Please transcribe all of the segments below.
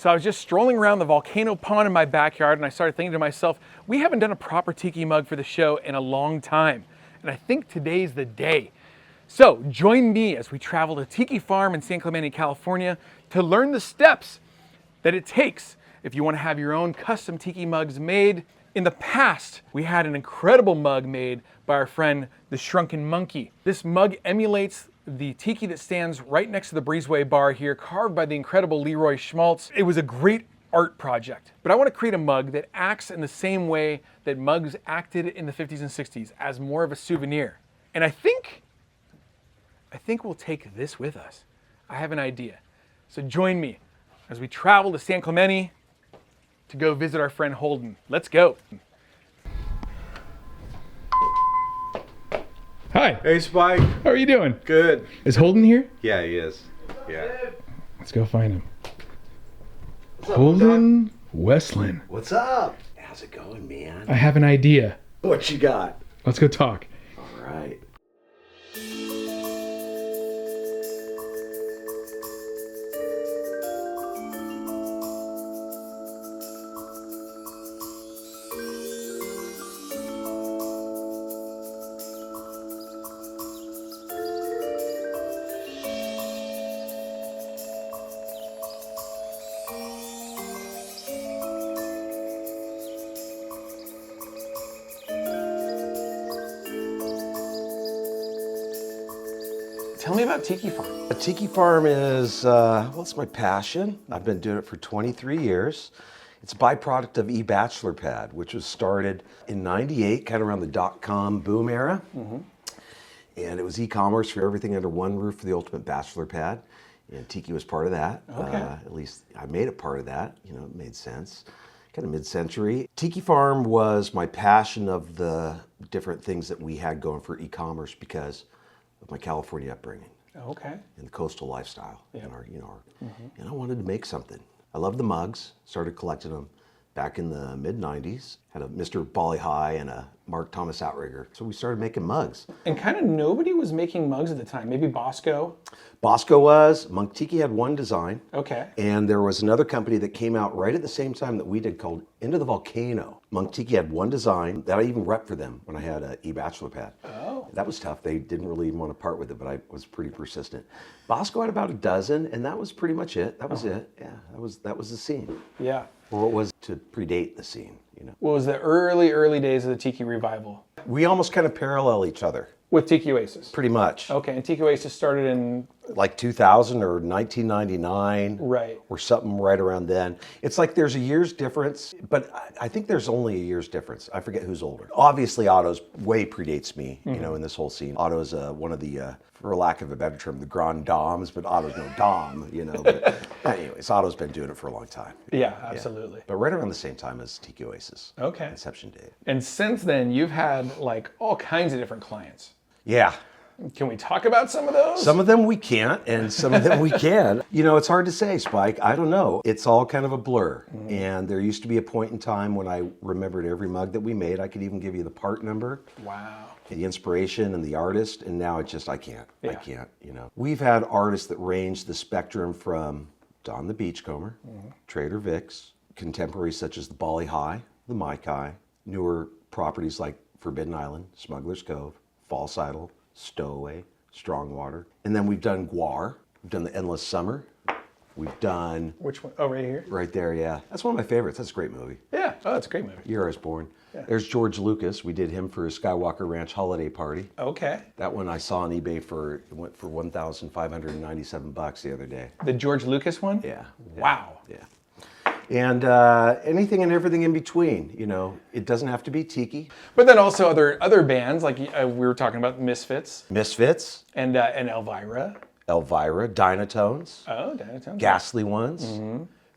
So I was just strolling around the volcano pond in my backyard and I started thinking to myself, we haven't done a proper tiki mug for the show in a long time. And I think today's the day. So join me as we travel to Tiki Farm in San Clemente, California to learn the steps that it takes if you want to have your own custom tiki mugs made. In the past, we had an incredible mug made by our friend, the Shrunken Monkey. This mug emulates the tiki that stands right next to the Breezeway bar here, carved by the incredible Leroy Schmaltz. It was a great art project, but I want to create a mug that acts in the same way that mugs acted in the 50s and 60s, as more of a souvenir. And I think we'll take this with us. I have an idea. So join me as we travel to San Clemente to go visit our friend Holden. Let's go. Hi. Hey, Spike. How are you doing? Good. Is Holden here? Yeah, he is. Yeah. Let's go find him. What's up, Holden Westland. What's up? How's it going, man? I have an idea. What you got? Let's go talk. All right. Tell me about Tiki Farm. A Tiki Farm is, well, it's my passion. I've been doing it for 23 years. It's a byproduct of eBachelor Pad, which was started in '98, kind of around the dot-com boom era. And it was e-commerce for everything under one roof for the ultimate bachelor pad. And Tiki was part of that. Okay. At least I made it part of that. You know, it made sense. Kind of mid-century. Tiki Farm was my passion of the different things that we had going for e-commerce because of my California upbringing. Okay. And the coastal lifestyle. Yep. And and I wanted to make something. I love the mugs, started collecting them back in the mid-90s. Had a Mr. Bali High and a Mark Thomas Outrigger. So we started making mugs. And kind of nobody was making mugs at the time. Maybe Bosco. Bosco was, Monk Tiki had one design. Okay. And there was another company that came out right at the same time that we did called Into the Volcano. Monk Tiki had one design that I even repped for them when I had an eBachelor Pad. Oh. That was tough. They didn't really even want to part with it, but I was pretty persistent. Bosco had about a dozen, and that was pretty much it. That was it. Yeah, that was the scene. Yeah. Or it was to predate the scene, you know. What was the early days of the Tiki revival? We almost kind of parallel each other. With Tiki Oasis. Pretty much. Okay, and Tiki Oasis started in... Like 2000 or 1999. Right. Or something right around then. It's like there's a year's difference, but I think there's only a year's difference. I forget who's older. Obviously, Otto's way predates me, you know, in this whole scene. Otto's one of the, for lack of a better term, the grand dames, but Otto's no dom, you know. But anyways, Otto's been doing it for a long time. Yeah, absolutely. Yeah. But right around the same time as Tiki Oasis. Okay. Inception date. And since then, you've had like all kinds of different clients. Yeah. Can we talk about some of those? Some of them we can't, and some of them we can. You know, it's hard to say, Spike. I don't know. It's all kind of a blur. And there used to be a point in time when I remembered every mug that we made. I could even give you the part number. Wow. The inspiration and the artist, and now it's just, I can't, Yeah. you know. We've had artists that range the spectrum from Don the Beachcomber, Trader Vic's, contemporaries such as the Bali High, the Mai Kai, newer properties like Forbidden Island, Smuggler's Cove, False Idol, Stowaway, Strongwater. And then we've done Guar, we've done the Endless Summer, we've done... Which one? Oh, right here? Right there, yeah. That's one of my favorites. That's a great movie. Yeah. Oh, that's a great movie. Year I Was Born. Yeah. There's George Lucas. We did him for his Skywalker Ranch holiday party. Okay. That one I saw on eBay it went for $1,597 the other day. The George Lucas one? Yeah. Wow. Yeah. And anything and everything in between, you know. It doesn't have to be Tiki. But then also other bands, like we were talking about Misfits. Misfits. And Elvira. Elvira, Dynatones. Oh, Dynatones. Ghastly Ones.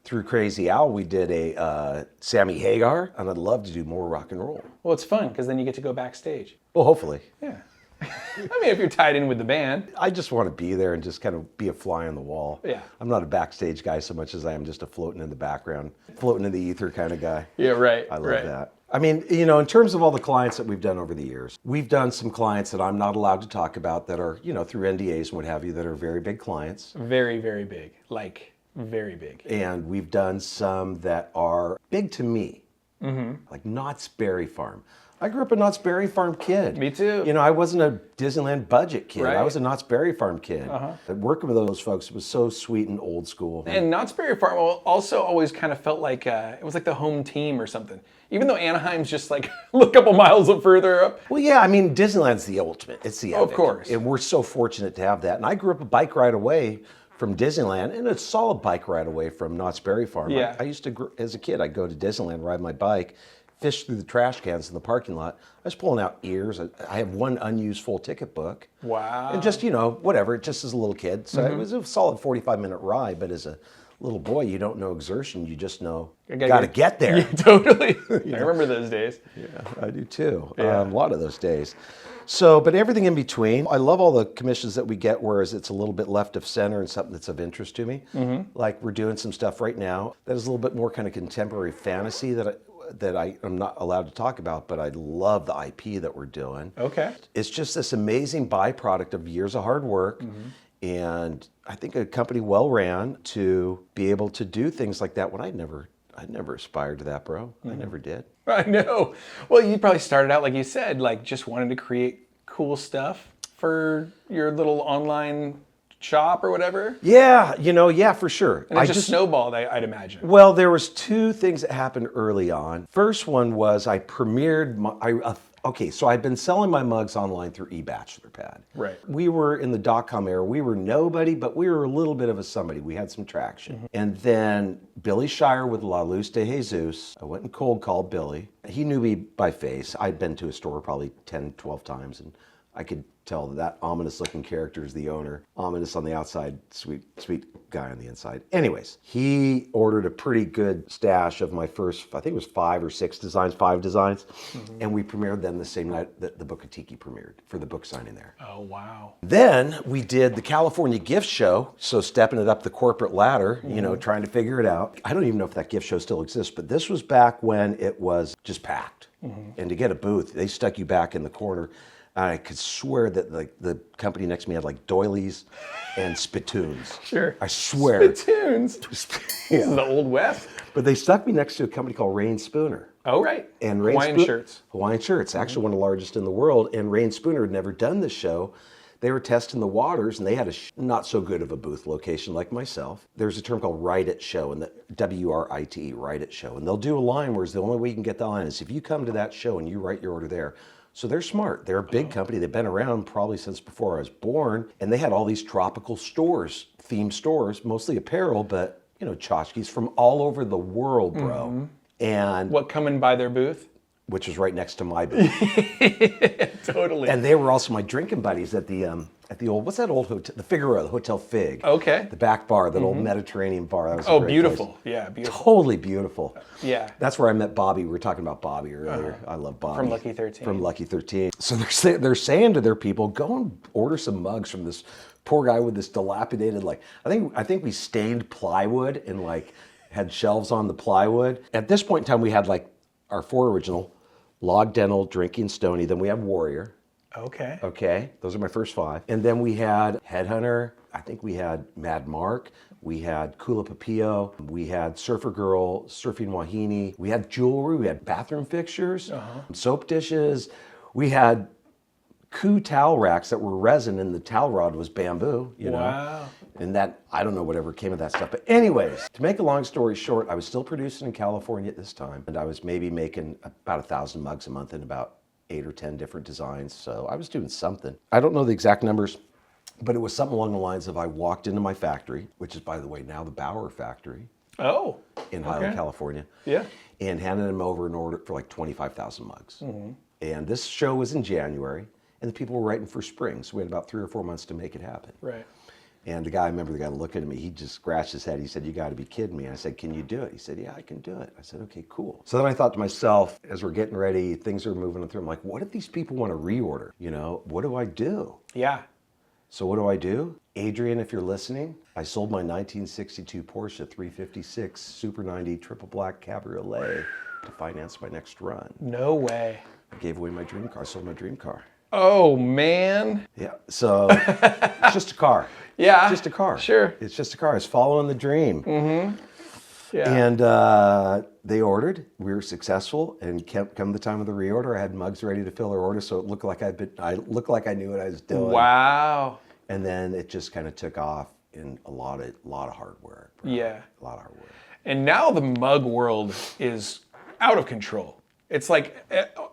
Through Crazy Owl, we did a Sammy Hagar, and I'd love to do more rock and roll. Well, it's fun, because then you get to go backstage. Well, hopefully. Yeah. I mean, if you're tied in with the band. I just want to be there and just kind of be a fly on the wall. Yeah. I'm not a backstage guy so much as I am just a floating in the background, floating in the ether kind of guy. Yeah, right. I love that. I mean, you know, in terms of all the clients that we've done over the years, we've done some clients that I'm not allowed to talk about that are, you know, through NDAs and what have you, that are very big clients. Very, very big. Like, Very big. And we've done some that are big to me, like Knott's Berry Farm. I grew up a Knott's Berry Farm kid. Me too. You know, I wasn't a Disneyland budget kid. Right. I was a Knott's Berry Farm kid. Working with those folks was so sweet and old school. And Knott's Berry Farm also always kind of felt like it was like the home team or something. Even though Anaheim's just like a couple miles further up. Well, yeah, I mean, Disneyland's the ultimate. It's the epic. Of course. And we're so fortunate to have that. And I grew up a bike ride away from Disneyland, and a solid bike ride away from Knott's Berry Farm. Yeah. I used to, as a kid, I'd go to Disneyland, ride my bike, fish through the trash cans in the parking lot. I was pulling out ears. I have one unused full ticket book. Wow. And just, you know, whatever, just as a little kid. So it was a solid 45-minute ride, but as a little boy, you don't know exertion, you just know, got to get there. Yeah, totally. I remember those days. Yeah, I do too. Yeah. A lot of those days. So, but everything in between. I love all the commissions that we get, whereas it's a little bit left of center and something that's of interest to me. Like we're doing some stuff right now that is a little bit more kind of contemporary fantasy that I am not allowed to talk about, but I love the IP that we're doing. Okay. It's just this amazing byproduct of years of hard work. And I think a company well ran to be able to do things like that when I never aspired to that, bro. I never did. I know. Well, you probably started out, like you said, like just wanting to create cool stuff for your little online shop or whatever. Yeah, you know, yeah, for sure. And it just snowballed, I'd imagine. Well, there was two things that happened early on. First one was I premiered okay, so I'd been selling my mugs online through eBachelorPad. Right. We were in the dot-com era. We were nobody, but we were a little bit of a somebody. We had some traction. And then Billy Shire with La Luz de Jesus, I went and cold called Billy. He knew me by face. I'd been to his store probably 10, 12 times, and I could tell that ominous looking character is the owner. Ominous on the outside, sweet guy on the inside. Anyways, he ordered a pretty good stash of my first, I think it was 5 designs. And we premiered them the same night that the Book of Tiki premiered for the book signing there. Oh, wow. Then we did the California gift show. So stepping it up the corporate ladder, you know, trying to figure it out. I don't even know if that gift show still exists, but this was back when it was just packed. And to get a booth, they stuck you back in the corner. I could swear that the company next to me had like doilies and spittoons. Sure. I swear. Spittoons. This is the Old West. But they stuck me next to a company called Rain Spooner. Oh, right. And Hawaiian shirts. Hawaiian shirts, actually one of the largest in the world. And Rain Spooner had never done this show. They were testing the waters, and they had a not so good of a booth location like myself. There's a term called Write It Show, and the WRITE, Write It Show. And they'll do a line where the only way you can get the line is if you come to that show and you write your order there. So they're smart. They're a big company. They've been around probably since before I was born. And they had all these tropical stores, themed stores, mostly apparel, but, you know, tchotchkes from all over the world, bro. And What, coming by their booth? which was right next to my booth. Totally. And they were also my drinking buddies at the old, what's that old hotel? The Figueroa, the Hotel Fig. Okay. The back bar, that old Mediterranean bar. That was a Oh, great beautiful. place. Yeah, beautiful. Totally beautiful. Yeah. That's where I met Bobby. We were talking about Bobby earlier. I love Bobby. From Lucky 13. From Lucky 13. So they're saying to their people, go and order some mugs from this poor guy with this dilapidated, like, I think we stained plywood and like had shelves on the plywood. At this point in time, we had like our 4 original, Log Dental, Drinking Stony. Then we have Warrior. Okay. Okay, those are my first 5. And then we had Headhunter. I think we had Mad Mark. We had Kula Papillo. We had Surfer Girl, Surfing Wahine. We had jewelry. We had bathroom fixtures, soap dishes. We had Ku towel racks that were resin, and the towel rod was bamboo, you know. Wow. And that, I don't know whatever came of that stuff. But anyways, to make a long story short, I was still producing in California at this time. And I was maybe making about 1,000 mugs a month in about 8 or 10 different designs. So I was doing something. I don't know the exact numbers, but it was something along the lines of I walked into my factory, which is, by the way, now the Bauer factory Oh. in Highland, California. Yeah. And handed them over an order for like 25,000 mugs. And this show was in January, and the people were writing for spring. So we had about 3 or 4 months to make it happen. Right. And I remember the guy looking at me, he just scratched his head. He said, you got to be kidding me. I said, can you do it? He said, yeah, I can do it. I said, okay, cool. So then I thought to myself, as we're getting ready, things are moving through. I'm like, what if these people want to reorder? You know, what do I do? Yeah. So what do I do? Adrian, if you're listening, I sold my 1962 Porsche 356 Super 90 Triple Black Cabriolet to finance my next run. No way. I gave away my dream car. I sold my dream car. Oh, man. Yeah, so it's just a car. Yeah. Just a car. Sure. It's just a car. It's following the dream. Yeah. And they ordered. We were successful, and come the time of the reorder, I had mugs ready to fill their order, so it looked like I looked like I knew what I was doing. Wow. And then it just kind of took off in a lot of hard work. Bro. Yeah. A lot of hard work. And now the mug world is out of control. It's like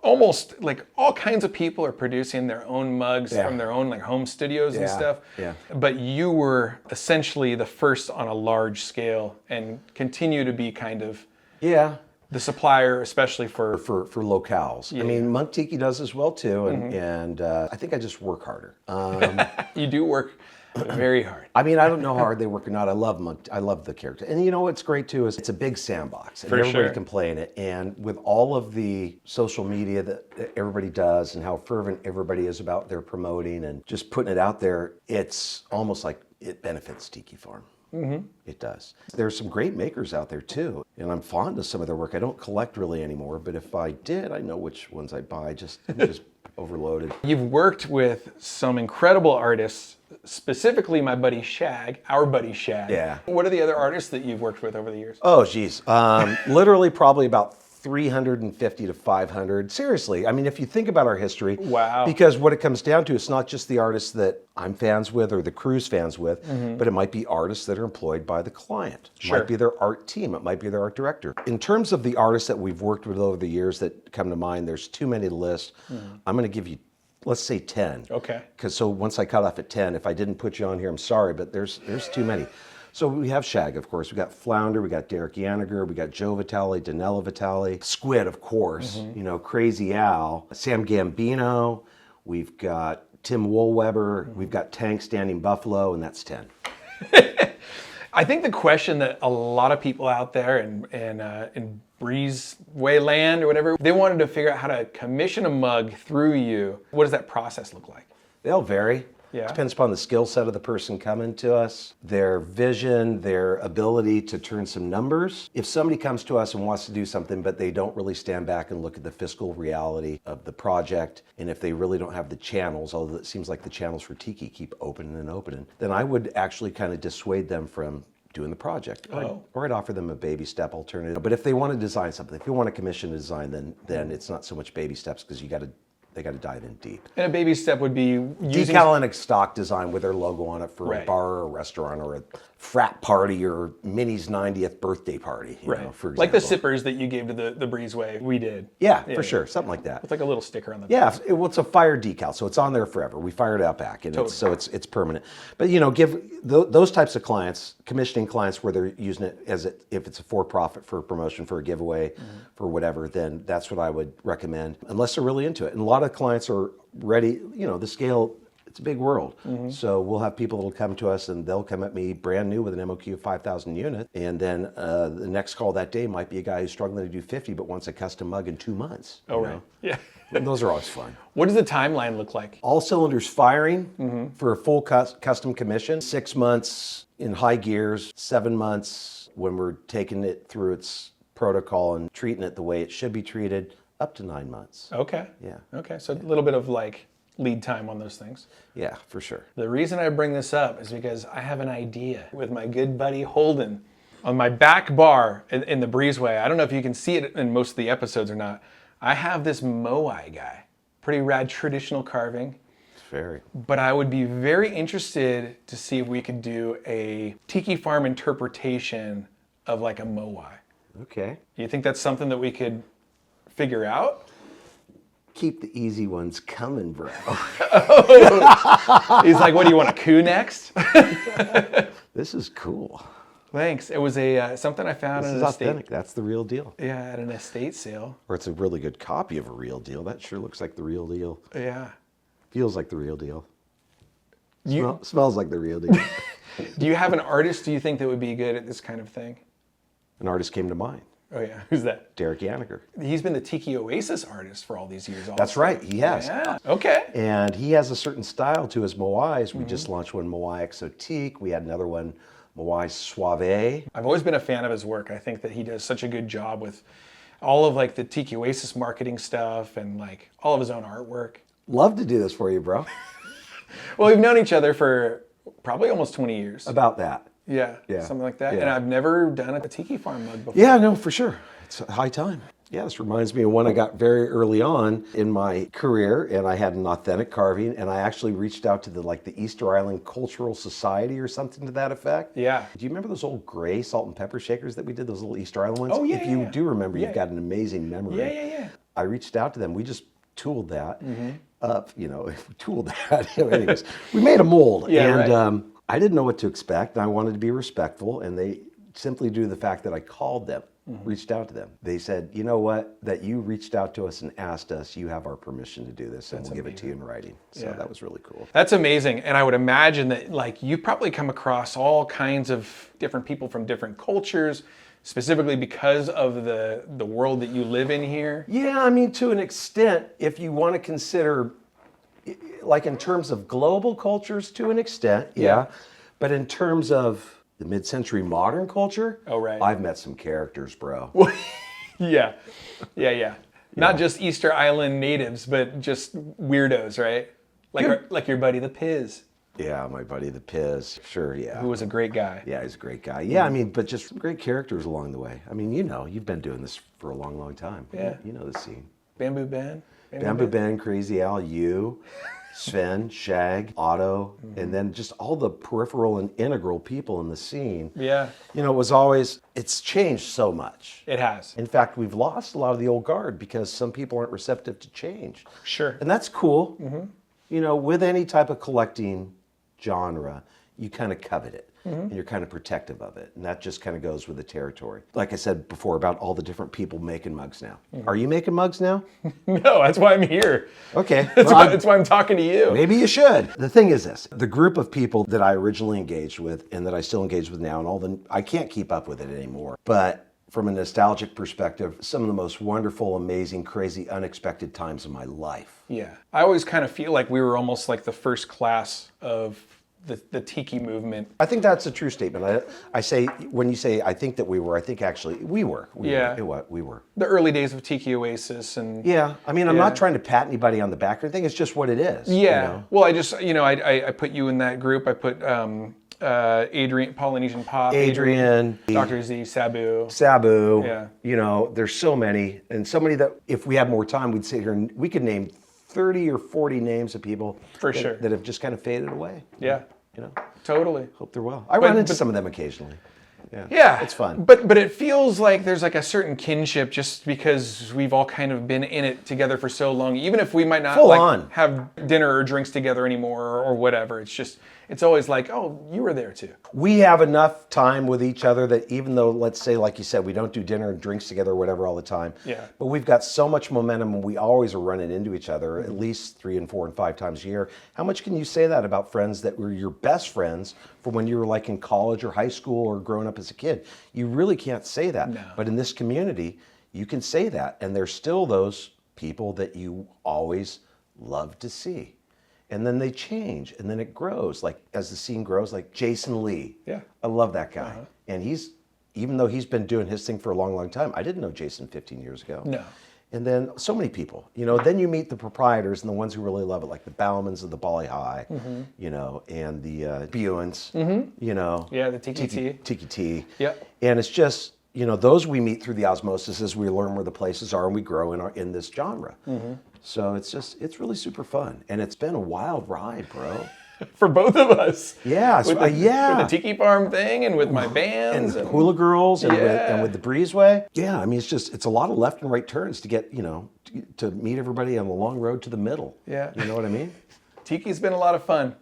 almost like all kinds of people are producing their own mugs from their own like home studios and stuff. Yeah. But you were essentially the first on a large scale and continue to be kind of the supplier, especially for locales. I mean, Monk Tiki does as well too, and I think I just work harder. You do work very hard. I mean, I don't know how hard they work or not. I love the character. And you know what's great too is it's a big sandbox and everybody can play in it. And with all of the social media that everybody does and how fervent everybody is about their promoting and just putting it out there, it's almost like it benefits Tiki Farm. It does. There's some great makers out there too, and I'm fond of some of their work. I don't collect really anymore, but if I did, I know which ones I buy. I'm just overloaded. You've worked with some incredible artists, specifically my buddy Shag, our buddy Shag. Yeah. What are the other artists that you've worked with over the years? Oh, geez. Literally probably about 350 to 500. Seriously, I mean, if you think about our history, wow. Because what it comes down to, it's not just the artists that I'm fans with or the crew's fans with, but it might be artists that are employed by the client. It might be their art team. It might be their art director. In terms of the artists that we've worked with over the years that come to mind, there's too many to list. I'm going to give you, let's say 10. Okay. Because so once I cut off at 10, if I didn't put you on here, I'm sorry, but there's too many. So we have Shag, of course. We got Flounder, we got Derek Yanniger, we got Joe Vitale, Danella Vitale, Squid, of course. You know, Crazy Al, Sam Gambino. We've got Tim Woolweber. We've got Tank Standing Buffalo, and that's 10. I think the question that a lot of people out there in Breezeway land or whatever, they wanted to figure out how to commission a mug through you. What does that process look like? They'll vary. Yeah. Depends upon the skill set of the person coming to us, their vision, their ability to turn some numbers. If somebody comes to us and wants to do something, but they don't really stand back and look at the fiscal reality of the project, and if they really don't have the channels, although it seems like the channels for Tiki keep opening and opening, then I would actually kind of dissuade them from doing the project. Or I'd offer them a baby step alternative. But if they want to design something, if you want to commission a design, then it's not so much baby steps because they got to dive in deep. And a baby step would be using decal and a stock design with their logo on it for a bar or a restaurant or a frat party or Minnie's 90th birthday party. You know, for example. Like the sippers that you gave to the Breezeway. We did. Yeah, for sure. Something like that. It's like a little sticker on the back. Yeah, it's a fire decal, so it's on there forever. We fired it out back, and it's permanent. But you know, give those types of clients, commissioning clients, where they're using it if it's a for-profit, for a promotion, for a giveaway, for whatever, then that's what I would recommend, unless they're really into it. And a lot of clients are ready. You know, the scale. It's a big world. So we'll have people that'll come to us and they'll come at me brand new with an MOQ of 5,000 units. And then the next call that day might be a guy who's struggling to do 50 but wants a custom mug in 2 months. Oh, right. Yeah. And those are always fun. What does the timeline look like? All cylinders firing for a full custom commission. 6 months in high gears, 7 months when we're taking it through its protocol and treating it the way it should be treated, up to 9 months. Okay. Yeah. Okay, so a little bit of like lead time on those things. Yeah, for sure. The reason I bring this up is because I have an idea with my good buddy Holden. On my back bar in the Breezeway, I don't know if you can see it in most of the episodes or not, I have this Moai guy. Pretty rad traditional carving. It's very. But I would be very interested to see if we could do a Tiki Farm interpretation of like a Moai. Okay. Do you think that's something that we could figure out? Keep the easy ones coming, bro. He's like, what do you want, a coup next? This is cool. Thanks. It was something I found This in is an authentic. estate. That's the real deal. Yeah, at an estate sale. Or it's a really good copy of a real deal. That sure looks like the real deal. Yeah. Feels like the real deal. You, Smells like the real deal. do you have an artist, do you think, that would be good at this kind of thing? An artist came to mind. Oh yeah, who's that? Derek Yanniger. He's been the Tiki Oasis artist for all these years also. That's right, he has. Yeah, okay. And he has a certain style to his Moais. We just launched one Moai Exotique. We had another one, Moai Suave. I've always been a fan of his work. I think that he does such a good job with all of like the Tiki Oasis marketing stuff and like all of his own artwork. Love to do this for you, bro. Well, we've known each other for Probably almost 20 years. About that. Yeah, Yeah. something like that. Yeah. And I've never done a Tiki Farm mug before. Yeah, no, for sure. It's a high time. Yeah, this reminds me of one I got very early on in my career, and I had an authentic carving, and I actually reached out to the Easter Island Cultural Society or something to that effect. Yeah. Do you remember those old gray salt and pepper shakers that we did, those little Easter Island ones? Oh, yeah, If you yeah. do remember, Yeah. you've got an amazing memory. Yeah. I reached out to them. We just tooled that Mm-hmm. up, we tooled that. Anyways, we made a mold. Yeah, and right. I didn't know what to expect, and I wanted to be respectful, and they simply due to the fact that I called them, reached out to them. They said, you know what, that you reached out to us and asked us, you have our permission to do this, and we'll give it to you in writing. So Yeah. that was really cool. That's amazing. And I would imagine that you probably come across all kinds of different people from different cultures, specifically because of the world that you live in here. Yeah, I mean, to an extent, if you want to consider, like in terms of global cultures, to an extent, yeah. But in terms of the mid-century modern culture, Oh, right. I've met some characters, bro. Yeah. Not just Easter Island natives, but just weirdos, right? Like your buddy the Piz, Yeah, my buddy the Piz, sure, yeah. who was a great guy. Yeah, he's a great guy. Yeah, I mean, but just some great characters along the way. I mean, you've been doing this for a long, long time. Yeah. You know the scene. Bamboo Ben. Bamboo Ben, Crazy Al, you, Sven, Shag, Otto, and then just all the peripheral and integral people in the scene. Yeah, It's changed so much. it has. In fact, we've lost a lot of the old guard because some people aren't receptive to change. Sure. And that's cool. With any type of collecting genre, you kind of covet it. And you're kind of protective of it. And that just kind of goes with the territory. Like I said before about all the different people making mugs now. Are you making mugs now? No, that's why I'm here. Okay. That's why I'm talking to you. Maybe you should. The thing is this, the group of people that I originally engaged with and that I still engage with now, and I can't keep up with it anymore. But from a nostalgic perspective, some of the most wonderful, amazing, crazy, unexpected times of my life. Yeah. I always kind of feel like we were almost like the first class of the Tiki movement. I think that's a true statement. I say, when you say I think that we were, I think actually we were. Yeah. We were. The early days of Tiki Oasis and Yeah. I mean, I'm not trying to pat anybody on the back or anything. It's just what it is. yeah. Well, I just I put you in that group. I put Adrian, Polynesian Pop, Adrian, Dr. Z, Sabu. Sabu. Yeah. There's so many, and so many that if we had more time, we'd sit here and we could name 30 or 40 names of people For sure. that have just kind of faded away. Yeah. Totally. Hope they're well. I run into some of them occasionally. Yeah. It's fun. But it feels like there's like a certain kinship just because we've all kind of been in it together for so long. Even if we might not Full on. have dinner or drinks together anymore or whatever. It's always like, oh, you were there too. We have enough time with each other that even though, let's say, like you said, we don't do dinner and drinks together or whatever all the time. Yeah. But we've got so much momentum and we always are running into each other at least 3 and 4 and 5 times a year. How much can you say that about friends that were your best friends from when you were like in college or high school or growing up as a kid? You really can't say that. No. But in this community, you can say that. And there's still those people that you always love to see. And then they change, and then it grows. Like as the scene grows, like Jason Lee. Yeah. I love that guy. And even though he's been doing his thing for a long, long time, I didn't know Jason 15 years ago. No. And then so many people, then you meet the proprietors and the ones who really love it, like the Baumans of the Bali High, and the Buens, Yeah, the Tiki T. Tiki T. Yep. And it's just, those we meet through the osmosis as we learn where the places are and we grow in this genre. So it's really super fun. And it's been a wild ride, bro. For both of us. Yeah, With the Tiki Farm thing and with my bands. And Hula Girls and, Yeah. with the Breezeway. Yeah, I mean, it's a lot of left and right turns to get, to meet everybody on the long road to the middle. Yeah. You know what I mean? Tiki's been a lot of fun.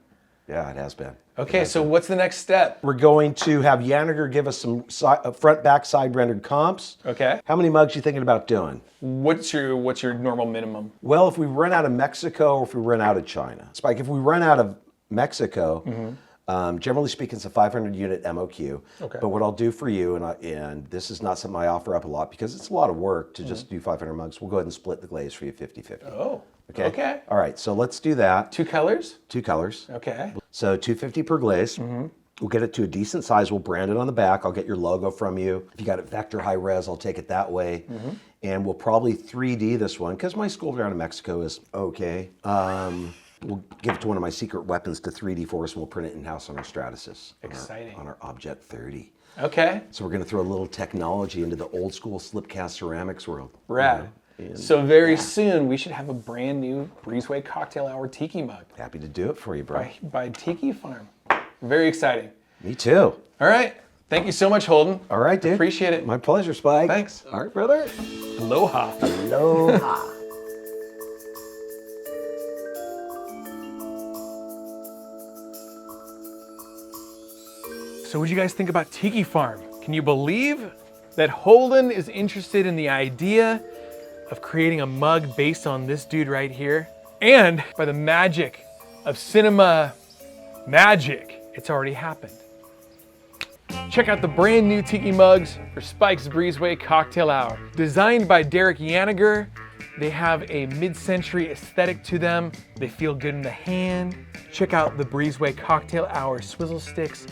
Yeah, it has been. Okay, so what's the next step? We're going to have Yanniger give us some front, back, side rendered comps. Okay. How many mugs you thinking about doing? What's your normal minimum? Well, if we run out of Mexico or if we run out of China. Spike, if we run out of Mexico, generally speaking, it's a 500 unit MOQ. Okay. But what I'll do for you, and this is not something I offer up a lot because it's a lot of work to just do 500 mugs, we'll go ahead and split the glaze for you 50-50. Oh. Okay? Okay. All right, so let's do that. 2 colors? 2 colors. Okay. So $250 per glaze. We'll get it to a decent size. We'll brand it on the back. I'll get your logo from you. If you got it vector high res, I'll take it that way. And we'll probably 3D this one because my school down in Mexico is okay. we'll give it to one of my secret weapons to 3D for us, and we'll print it in-house on our Stratasys. Exciting. On our Object 30. Okay. So we're going to throw a little technology into the old school slip cast ceramics world. Rad. So very soon we should have a brand new Breezeway Cocktail Hour Tiki mug Happy to do it for you, bro. by Tiki Farm. Very exciting. Me too. All right. Thank you so much, Holden. All right, dude. Appreciate it. My pleasure, Spike. Thanks. All right, brother. Aloha. Aloha. So what do you guys think about Tiki Farm? Can you believe that Holden is interested in the idea of creating a mug based on this dude right here? And by the magic of cinema magic, it's already happened. Check out the brand new Tiki mugs for Spike's Breezeway Cocktail Hour. Designed by Yanniger, they have a mid-century aesthetic to them. They feel good in the hand. Check out the Breezeway Cocktail Hour swizzle sticks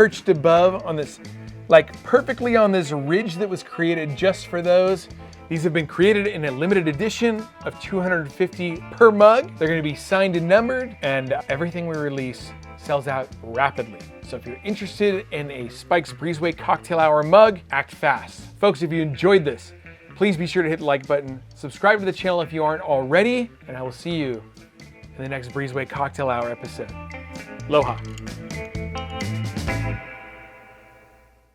perched above on this, like perfectly on this ridge that was created just for those. These have been created in a limited edition of 250 per mug. They're gonna be signed and numbered, and everything we release sells out rapidly. So if you're interested in a Spike's Breezeway Cocktail Hour mug, act fast. Folks, if you enjoyed this, please be sure to hit the like button, subscribe to the channel if you aren't already, and I will see you in the next Breezeway Cocktail Hour episode. Aloha.